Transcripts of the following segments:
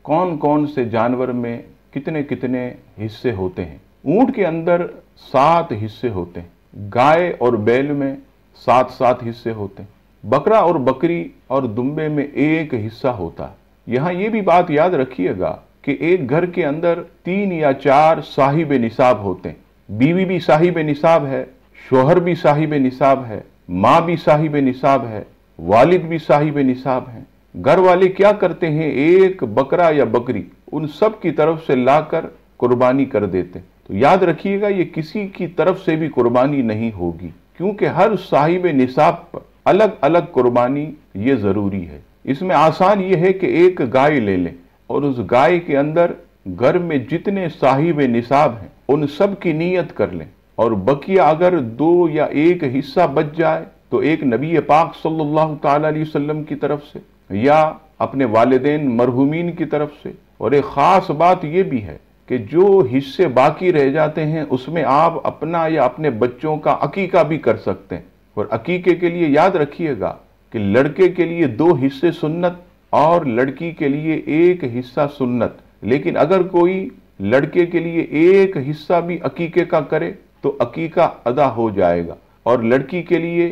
कौन कौन से जानवर में कितने कितने हिस्से होते हैं। ऊंट के अंदर 7 हिस्से होते हैं, गाय और बैल में 7 हिस्से होते हैं, बकरा और बकरी और दुम्बे में 1 हिस्सा होता है। यहाँ ये भी बात याद रखिएगा कि एक घर के अंदर 3 या 4 साहिब निसाब होते हैं। बीवी भी साहिब निसाब है, शोहर भी साहिब निसाब है, माँ भी साहिब निसाब है, वालिद भी साहिब निसाब है। घर वाले क्या करते हैं, एक बकरा या बकरी उन सब की तरफ से लाकर कुर्बानी कर देते। तो याद रखिएगा ये किसी की तरफ से भी कुर्बानी नहीं होगी, क्योंकि हर साहिब निसाब पर अलग अलग कुर्बानी ये जरूरी है। इसमें आसान ये है कि एक गाय ले लें और उस गाय के अंदर घर में जितने साहिब निसाब हैं उन सब की नीयत कर लें, और बकिया अगर 2 या 1 हिस्सा बच जाए तो एक नबी पाक सल्लल्लाहु ताला अलैहि वसल्लम की तरफ से या अपने वालिदैन मरहूमीन की तरफ से। और एक खास बात यह भी है कि जो हिस्से बाकी रह जाते हैं उसमें आप अपना या अपने बच्चों का अकीका भी कर सकते हैं। और अकीके के लिए याद रखिएगा कि लड़के के लिए 2 हिस्से सुन्नत और लड़की के लिए 1 हिस्सा सुन्नत। लेकिन अगर कोई लड़के के लिए 1 हिस्सा भी अकीके का करे तो अकीका अदा हो जाएगा, और लड़की के लिए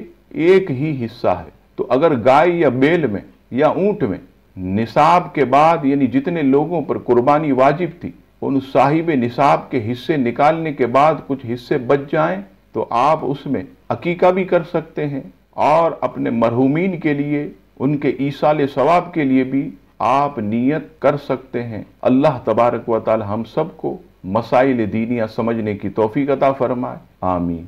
1 ही हिस्सा है। तो अगर गाय या बैल में या ऊंट में निसाब के बाद यानी जितने लोगों पर कुर्बानी वाजिब थी उन साहिब निसाब के हिस्से निकालने के बाद कुछ हिस्से बच जाएं तो आप उसमें अकीका भी कर सकते हैं, और अपने मरहूमीन के लिए उनके ईसाल सवाब के लिए भी आप नियत कर सकते हैं। अल्लाह तबारक व तआला हम सबको मसाइल दीनिया समझने की तौफीक अता फरमाए। आमीन।